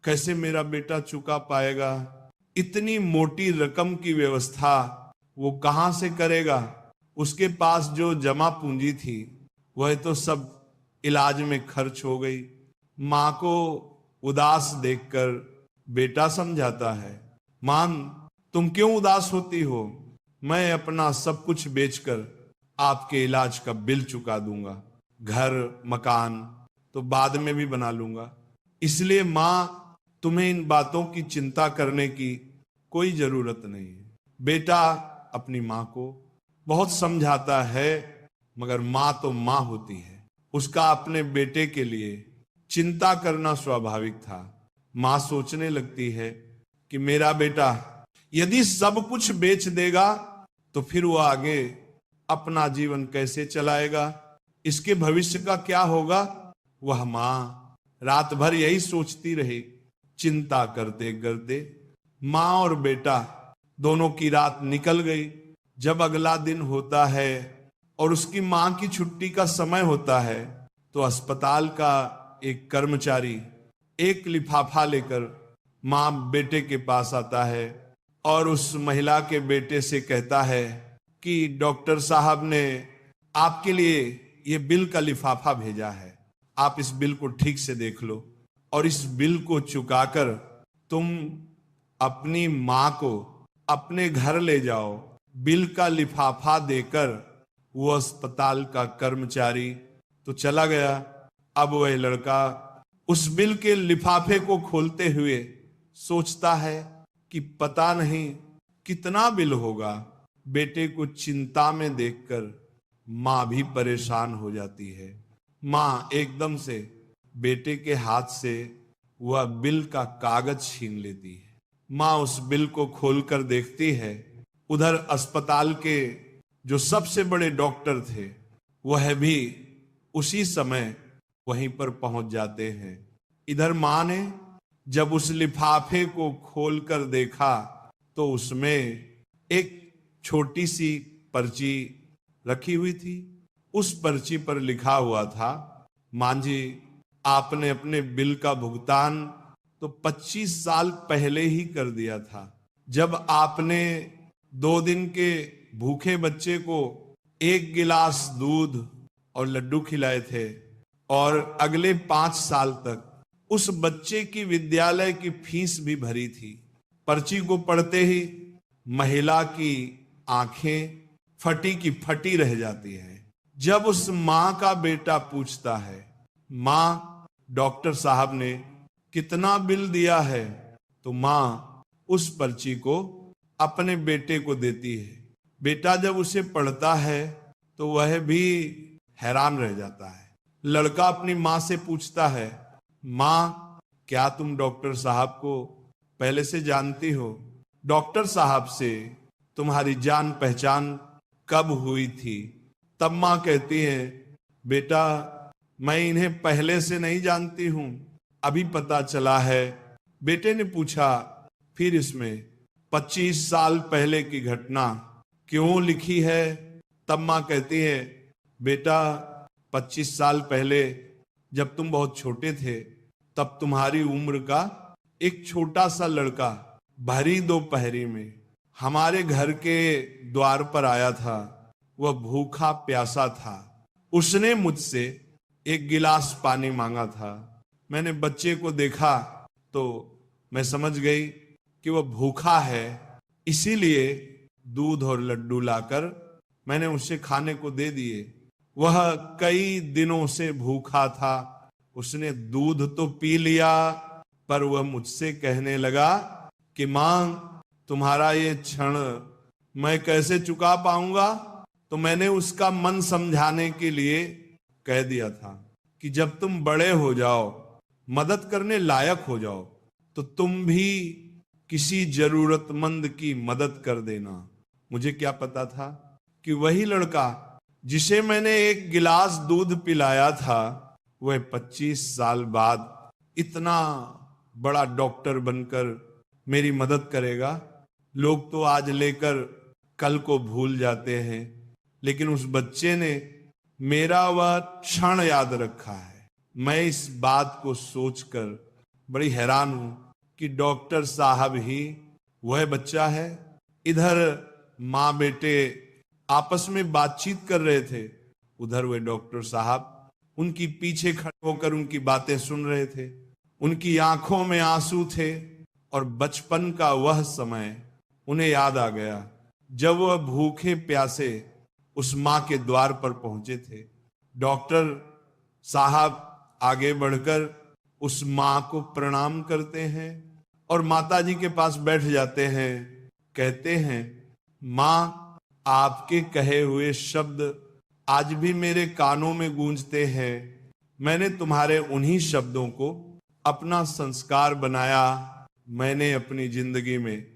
कैसे मेरा बेटा चुका पाएगा। इतनी मोटी रकम की व्यवस्था वो कहां से करेगा। उसके पास जो जमा पूंजी थी वह तो सब इलाज में खर्च हो गई। मां को उदास देखकर बेटा समझाता है, मां तुम क्यों उदास होती हो, मैं अपना सब कुछ बेचकर आपके इलाज का बिल चुका दूंगा, घर मकान तो बाद में भी बना लूंगा, इसलिए मां तुम्हें इन बातों की चिंता करने की कोई जरूरत नहीं है। बेटा अपनी मां को बहुत समझाता है, मगर मां तो मां होती है, उसका अपने बेटे के लिए चिंता करना स्वाभाविक था। मां सोचने लगती है कि मेरा बेटा यदि सब कुछ बेच देगा तो फिर वो आगे अपना जीवन कैसे चलाएगा, इसके भविष्य का क्या होगा। वह मां रात भर यही सोचती रही। चिंता करते करते माँ और बेटा दोनों की रात निकल गई। जब अगला दिन होता है और उसकी माँ की छुट्टी का समय होता है तो अस्पताल का एक कर्मचारी एक लिफाफा लेकर माँ बेटे के पास आता है और उस महिला के बेटे से कहता है कि डॉक्टर साहब ने आपके लिए ये बिल का लिफाफा भेजा है, आप इस बिल को ठीक से देख लो और इस बिल को चुकाकर तुम अपनी माँ को अपने घर ले जाओ। बिल का लिफाफा देकर वो अस्पताल का कर्मचारी तो चला गया। अब वह लड़का उस बिल के लिफाफे को खोलते हुए सोचता है कि पता नहीं कितना बिल होगा। बेटे को चिंता में देखकर माँ भी परेशान हो जाती है। माँ एकदम से बेटे के हाथ से वह बिल का कागज छीन लेती है। माँ उस बिल को खोलकर देखती है। उधर अस्पताल के जो सबसे बड़े डॉक्टर थे वह भी उसी समय वहीं पर पहुंच जाते हैं। इधर माँ ने जब उस लिफाफे को खोलकर देखा तो उसमें एक छोटी सी पर्ची रखी हुई थी। उस पर्ची पर लिखा हुआ था, मांझी आपने अपने बिल का भुगतान तो 25 साल पहले ही कर दिया था, जब आपने 2 दिन के भूखे बच्चे को 1 गिलास दूध और लड्डू खिलाए थे और अगले 5 साल तक उस बच्चे की विद्यालय की फीस भी भरी थी। पर्ची को पढ़ते ही महिला की आंखें फटी की फटी रह जाती है। जब उस माँ का बेटा पूछता है, माँ डॉक्टर साहब ने कितना बिल दिया है, तो माँ उस पर्ची को अपने बेटे को देती है। बेटा जब उसे पढ़ता है तो वह भी हैरान रह जाता है। लड़का अपनी माँ से पूछता है, माँ क्या तुम डॉक्टर साहब को पहले से जानती हो? डॉक्टर साहब से तुम्हारी जान पहचान कब हुई थी? तब माँ कहती है, बेटा मैं इन्हें पहले से नहीं जानती हूं, अभी पता चला है। बेटे ने पूछा, फिर इसमें 25 साल पहले की घटना क्यों लिखी है? तब माँ कहती है, बेटा 25 साल पहले जब तुम बहुत छोटे थे तब तुम्हारी उम्र का एक छोटा सा लड़का भरी दोपहरी में हमारे घर के द्वार पर आया था। वह भूखा प्यासा था। उसने मुझसे 1 गिलास पानी मांगा था। मैंने बच्चे को देखा तो मैं समझ गई कि वह भूखा है, इसीलिए दूध और लड्डू लाकर मैंने उसे खाने को दे दिए। वह कई दिनों से भूखा था। उसने दूध तो पी लिया, पर वह मुझसे कहने लगा कि मां तुम्हारा ये क्षण मैं कैसे चुका पाऊंगा? तो मैंने उसका मन समझाने के लिए कह दिया था कि जब तुम बड़े हो जाओ, मदद करने लायक हो जाओ, तो तुम भी किसी जरूरतमंद की मदद कर देना। मुझे क्या पता था कि वही लड़का जिसे मैंने 1 गिलास दूध पिलाया था वह 25 साल बाद इतना बड़ा डॉक्टर बनकर मेरी मदद करेगा। लोग तो आज लेकर कल को भूल जाते हैं, लेकिन उस बच्चे ने मेरा वह क्षण याद रखा है। मैं इस बात को सोचकर बड़ी हैरान हूं कि डॉक्टर साहब ही वह बच्चा है। इधर माँ बेटे आपस में बातचीत कर रहे थे, उधर वे डॉक्टर साहब उनकी पीछे खड़े होकर उनकी बातें सुन रहे थे। उनकी आंखों में आंसू थे और बचपन का वह समय उन्हें याद आ गया जब वह भूखे प्यासे उस माँ के द्वार पर पहुंचे थे। डॉक्टर साहब आगे बढ़कर उस माँ को प्रणाम करते हैं और माता जी के पास बैठ जाते हैं। कहते हैं, माँ आपके कहे हुए शब्द आज भी मेरे कानों में गूंजते हैं। मैंने तुम्हारे उन्हीं शब्दों को अपना संस्कार बनाया। मैंने अपनी जिंदगी में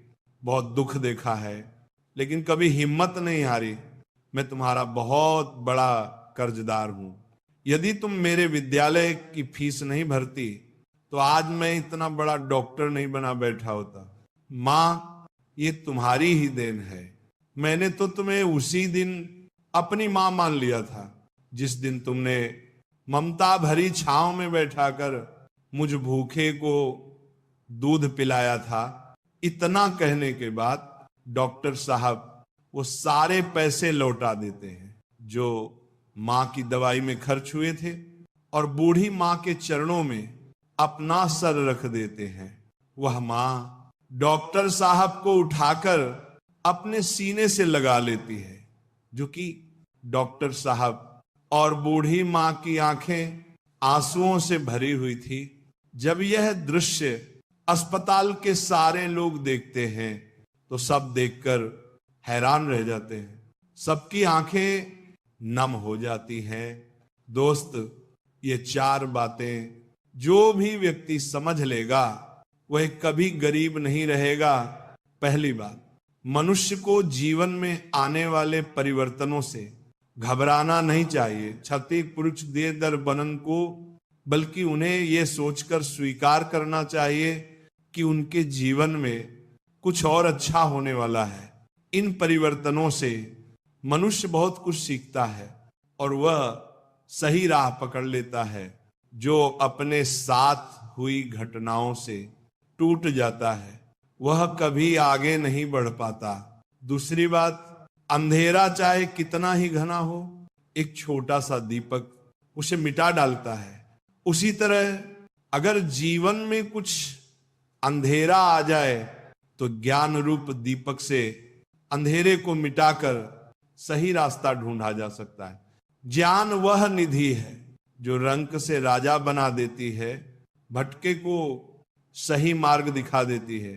बहुत दुख देखा है, लेकिन कभी हिम्मत नहीं हारी। मैं तुम्हारा बहुत बड़ा कर्जदार हूं। यदि तुम मेरे विद्यालय की फीस नहीं भरती तो आज मैं इतना बड़ा डॉक्टर नहीं बना बैठा होता। माँ, ये तुम्हारी ही देन है। मैंने तो तुम्हें उसी दिन अपनी माँ मान लिया था जिस दिन तुमने ममता भरी छांव में बैठाकर मुझ भूखे को दूध पिलाया था। इतना कहने के बाद डॉक्टर साहब वो सारे पैसे लौटा देते हैं जो माँ की दवाई में खर्च हुए थे, और बूढ़ी माँ के चरणों में अपना सर रख देते हैं। वह माँ डॉक्टर साहब को उठाकर अपने सीने से लगा लेती है, जो कि डॉक्टर साहब और बूढ़ी माँ की आंखें आंसुओं से भरी हुई थी। जब यह दृश्य अस्पताल के सारे लोग देखते हैं तो सब देखकर हैरान रह जाते हैं, सबकी आंखें नम हो जाती हैं। दोस्त, ये 4 बातें जो भी व्यक्ति समझ लेगा वह कभी गरीब नहीं रहेगा। पहली बात, मनुष्य को जीवन में आने वाले परिवर्तनों से घबराना नहीं चाहिए। क्षति पुरुष दे दर बनन को, बल्कि उन्हें यह सोचकर स्वीकार करना चाहिए कि उनके जीवन में कुछ और अच्छा होने वाला है। इन परिवर्तनों से मनुष्य बहुत कुछ सीखता है और वह सही राह पकड़ लेता है। जो अपने साथ हुई घटनाओं से टूट जाता है वह कभी आगे नहीं बढ़ पाता। दूसरी बात, अंधेरा चाहे कितना ही घना हो, एक छोटा सा दीपक उसे मिटा डालता है। उसी तरह अगर जीवन में कुछ अंधेरा आ जाए तो ज्ञान रूप दीपक से अंधेरे को मिटाकर सही रास्ता ढूंढा जा सकता है। ज्ञान वह निधि है जो रंक से राजा बना देती है, भटके को सही मार्ग दिखा देती है।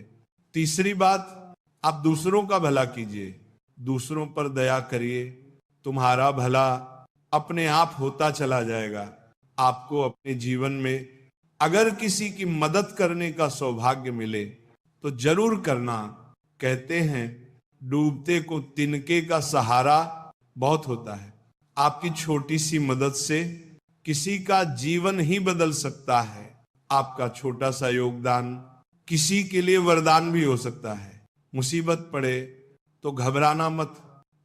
तीसरी बात, आप दूसरों का भला कीजिए, दूसरों पर दया करिए, तुम्हारा भला अपने आप होता चला जाएगा। आपको अपने जीवन में अगर किसी की मदद करने का सौभाग्य मिले तो जरूर करना। कहते हैं डूबते को तिनके का सहारा बहुत होता है। आपकी छोटी सी मदद से किसी का जीवन ही बदल सकता है। आपका छोटा सा योगदान किसी के लिए वरदान भी हो सकता है। मुसीबत पड़े तो घबराना मत।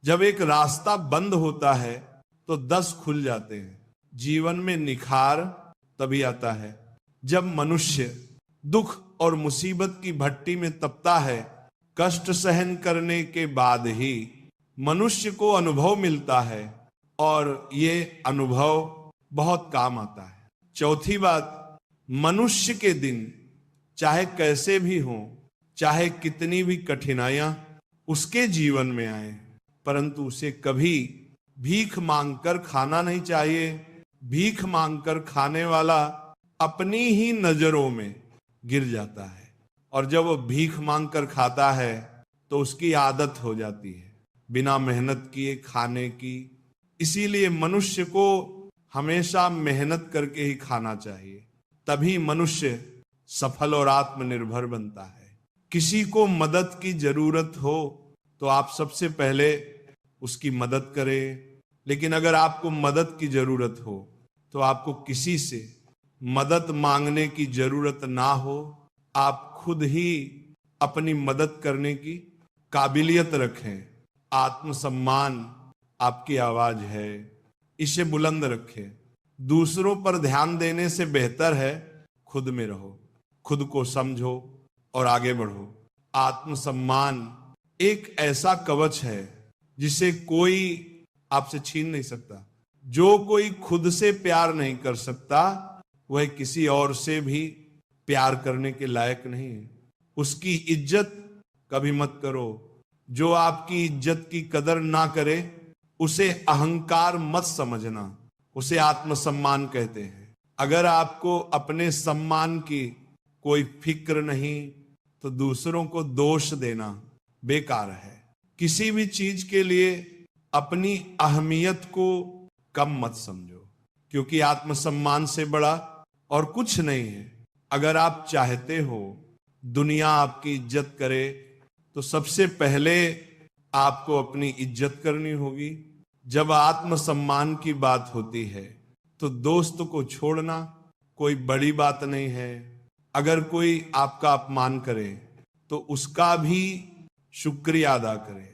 जब एक रास्ता बंद होता है तो 10 खुल जाते हैं। जीवन में निखार तभी आता है जब मनुष्य दुख और मुसीबत की भट्टी में तपता है। कष्ट सहन करने के बाद ही मनुष्य को अनुभव मिलता है और ये अनुभव बहुत काम आता है। चौथी बात, मनुष्य के दिन चाहे कैसे भी हो, चाहे कितनी भी कठिनाइयां उसके जीवन में आए, परंतु उसे कभी भीख मांगकर खाना नहीं चाहिए। भीख मांगकर खाने वाला अपनी ही नजरों में गिर जाता है, और जब वो भीख मांगकर खाता है तो उसकी आदत हो जाती है बिना मेहनत किए खाने की। इसीलिए मनुष्य को हमेशा मेहनत करके ही खाना चाहिए, तभी मनुष्य सफल और आत्मनिर्भर बनता है। किसी को मदद की जरूरत हो तो आप सबसे पहले उसकी मदद करें, लेकिन अगर आपको मदद की जरूरत हो तो आपको किसी से मदद मांगने की जरूरत ना हो। आप खुद ही अपनी मदद करने की काबिलियत रखें। आत्मसम्मान आपकी आवाज है, इसे बुलंद रखें। दूसरों पर ध्यान देने से बेहतर है खुद में रहो, खुद को समझो और आगे बढ़ो। आत्मसम्मान एक ऐसा कवच है जिसे कोई आपसे छीन नहीं सकता। जो कोई खुद से प्यार नहीं कर सकता वह किसी और से भी प्यार करने के लायक नहीं है। उसकी इज्जत कभी मत करो। जो आपकी इज्जत की कदर ना करे उसे अहंकार मत समझना, उसे आत्मसम्मान कहते हैं। अगर आपको अपने सम्मान की कोई फिक्र नहीं तो दूसरों को दोष देना बेकार है। किसी भी चीज के लिए अपनी अहमियत को कम मत समझो, क्योंकि आत्मसम्मान से बड़ा और कुछ नहीं है। अगर आप चाहते हो दुनिया आपकी इज्जत करे तो सबसे पहले आपको अपनी इज्जत करनी होगी। जब आत्मसम्मान की बात होती है तो दोस्त को छोड़ना कोई बड़ी बात नहीं है। अगर कोई आपका अपमान करे तो उसका भी शुक्रिया अदा करें,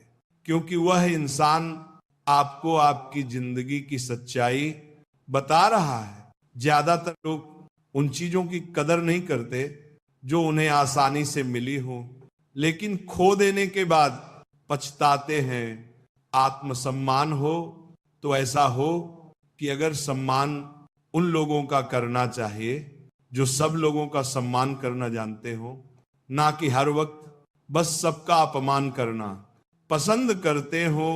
क्योंकि वह इंसान आपको आपकी जिंदगी की सच्चाई बता रहा है। ज्यादातर लोग उन चीजों की कदर नहीं करते जो उन्हें आसानी से मिली हो, लेकिन खो देने के बाद पछताते हैं। आत्मसम्मान हो तो ऐसा हो कि अगर सम्मान उन लोगों का करना चाहिए जो सब लोगों का सम्मान करना जानते हो, ना कि हर वक्त बस सबका अपमान करना पसंद करते हो।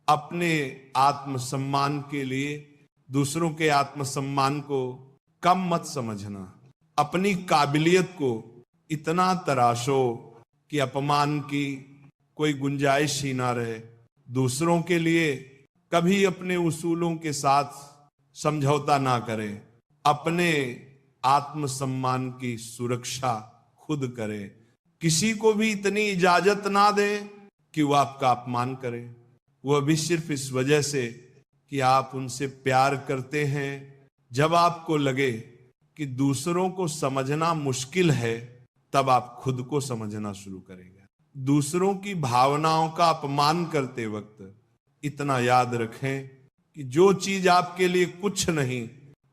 अपने आत्मसम्मान के लिए दूसरों के आत्मसम्मान को कम मत समझना। अपनी काबिलियत को इतना तराशो कि अपमान की कोई गुंजाइश ही ना रहे। दूसरों के लिए कभी अपने उसूलों के साथ समझौता ना करें। अपने आत्मसम्मान की सुरक्षा खुद करें। किसी को भी इतनी इजाजत ना दे कि वह आपका अपमान करे, वह भी सिर्फ इस वजह से कि आप उनसे प्यार करते हैं। जब आपको लगे कि दूसरों को समझना मुश्किल है, तब आप खुद को समझना शुरू करेंगे। दूसरों की भावनाओं का अपमान करते वक्त इतना याद रखें कि जो चीज आपके लिए कुछ नहीं,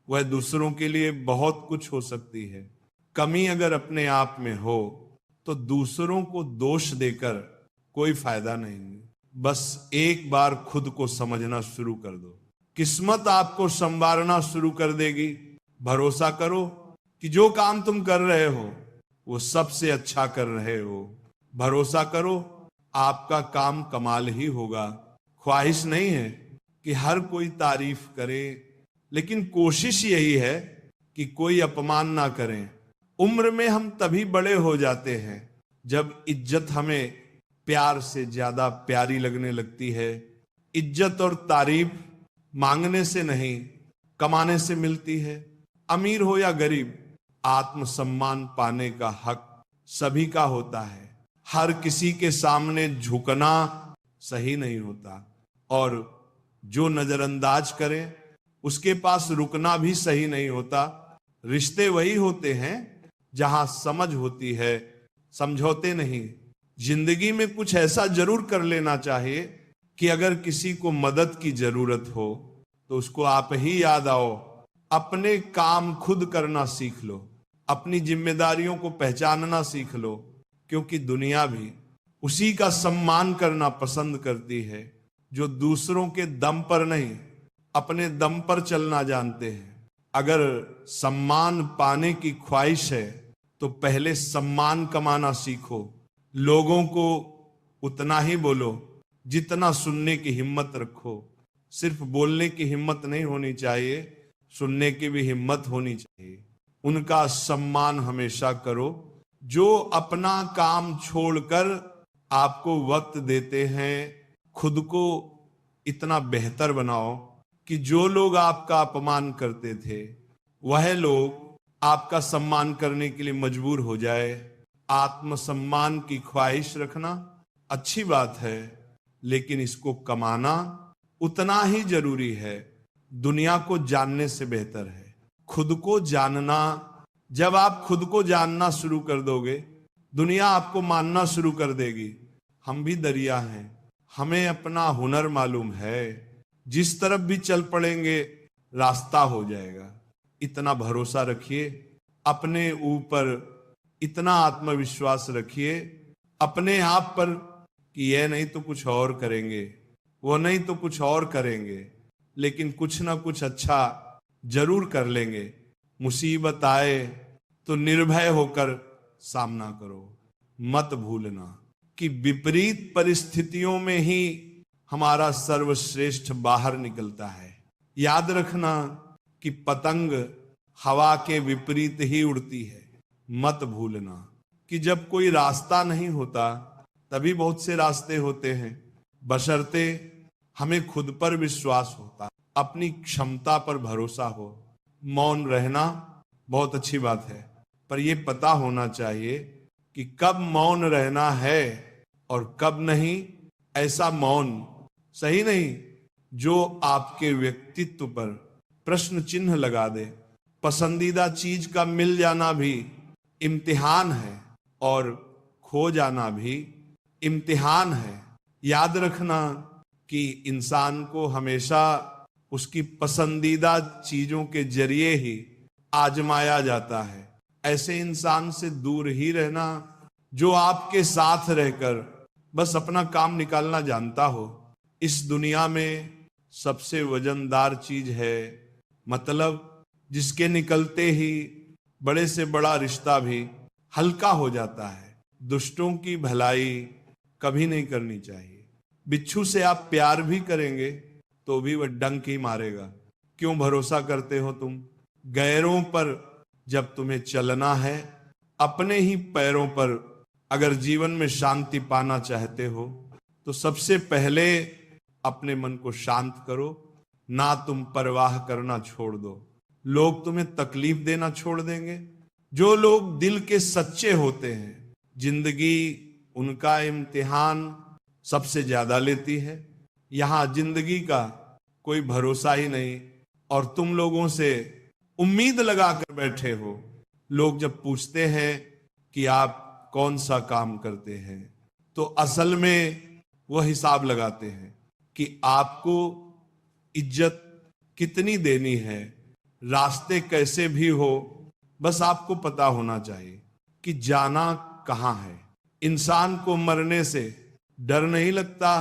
वह दूसरों के लिए बहुत कुछ हो सकती है। कमी अगर अपने आप में हो तो दूसरों को दोष देकर कोई फायदा नहीं। बस एक बार खुद को समझना शुरू कर दो, किस्मत आपको संवारना शुरू कर देगी। भरोसा करो कि जो काम तुम कर रहे हो वो सबसे अच्छा कर रहे हो। भरोसा करो आपका काम कमाल ही होगा। ख्वाहिश नहीं है कि हर कोई तारीफ करे, लेकिन कोशिश यही है कि कोई अपमान ना करें। उम्र में हम तभी बड़े हो जाते हैं जब इज्जत हमें प्यार से ज्यादा प्यारी लगने लगती है। इज्जत और तारीफ मांगने से नहीं, कमाने से मिलती है। अमीर हो या गरीब, आत्मसम्मान पाने का हक सभी का होता है। हर किसी के सामने झुकना सही नहीं होता, और जो नजरअंदाज करे उसके पास रुकना भी सही नहीं होता। रिश्ते वही होते हैं जहां समझ होती है, समझौते नहीं। जिंदगी में कुछ ऐसा जरूर कर लेना चाहिए कि अगर किसी को मदद की जरूरत हो तो उसको आप ही याद आओ। अपने काम खुद करना सीख लो, अपनी जिम्मेदारियों को पहचानना सीख लो, क्योंकि दुनिया भी उसी का सम्मान करना पसंद करती है जो दूसरों के दम पर नहीं, अपने दम पर चलना जानते हैं। अगर सम्मान पाने की ख्वाहिश है तो पहले सम्मान कमाना सीखो। लोगों को उतना ही बोलो जितना सुनने की हिम्मत रखो। सिर्फ बोलने की हिम्मत नहीं होनी चाहिए, सुनने की भी हिम्मत होनी चाहिए। उनका सम्मान हमेशा करो जो अपना काम छोड़कर आपको वक्त देते हैं। खुद को इतना बेहतर बनाओ कि जो लोग आपका अपमान करते थे वह लोग आपका सम्मान करने के लिए मजबूर हो जाए। आत्मसम्मान की ख्वाहिश रखना अच्छी बात है, लेकिन इसको कमाना उतना ही जरूरी है। दुनिया को जानने से बेहतर है खुद को जानना। जब आप खुद को जानना शुरू कर दोगे, दुनिया आपको मानना शुरू कर देगी। हम भी दरिया हैं, हमें अपना हुनर मालूम है। जिस तरफ भी चल पड़ेंगे रास्ता हो जाएगा। इतना भरोसा रखिए अपने ऊपर, इतना आत्मविश्वास रखिए अपने आप पर कि यह नहीं तो कुछ और करेंगे, वो नहीं तो कुछ और करेंगे, लेकिन कुछ ना कुछ अच्छा जरूर कर लेंगे। मुसीबत आए तो निर्भय होकर सामना करो। मत भूलना कि विपरीत परिस्थितियों में ही हमारा सर्वश्रेष्ठ बाहर निकलता है। याद रखना कि पतंग हवा के विपरीत ही उड़ती है। मत भूलना कि जब कोई रास्ता नहीं होता तभी बहुत से रास्ते होते हैं, बशर्ते हमें खुद पर विश्वास होता, अपनी क्षमता पर भरोसा हो। मौन रहना बहुत अच्छी बात है, पर यह पता होना चाहिए कि कब मौन रहना है और कब नहीं। ऐसा मौन सही नहीं जो आपके व्यक्तित्व पर प्रश्न चिन्ह लगा दे। पसंदीदा चीज का मिल जाना भी इम्तिहान है और खो जाना भी इम्तिहान है। याद रखना कि इंसान को हमेशा उसकी पसंदीदा चीजों के जरिए ही आजमाया जाता है। ऐसे इंसान से दूर ही रहना जो आपके साथ रहकर बस अपना काम निकालना जानता हो। इस दुनिया में सबसे वजनदार चीज है मतलब, जिसके निकलते ही बड़े से बड़ा रिश्ता भी हल्का हो जाता है। दुष्टों की भलाई कभी नहीं करनी चाहिए। बिच्छू से आप प्यार भी करेंगे तो भी वह डंक ही मारेगा। क्यों भरोसा करते हो तुम गैरों पर? जब तुम्हें चलना है अपने ही पैरों पर, अगर जीवन में शांति पाना चाहते हो तो सबसे पहले अपने मन को शांत करो। ना तुम परवाह करना छोड़ दो, लोग तुम्हें तकलीफ देना छोड़ देंगे। जो लोग दिल के सच्चे होते हैं, जिंदगी उनका इम्तिहान सबसे ज्यादा लेती है। यहां जिंदगी का कोई भरोसा ही नहीं और तुम लोगों से उम्मीद लगा कर बैठे हो। लोग जब पूछते हैं कि आप कौन सा काम करते हैं तो असल में वह हिसाब लगाते हैं कि आपको इज्जत कितनी देनी है। रास्ते कैसे भी हो, बस आपको पता होना चाहिए कि जाना कहां है। इंसान को मरने से डर नहीं लगता,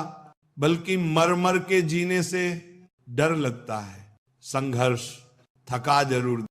बल्कि मर मर के जीने से डर लगता है। संघर्ष थका जरूर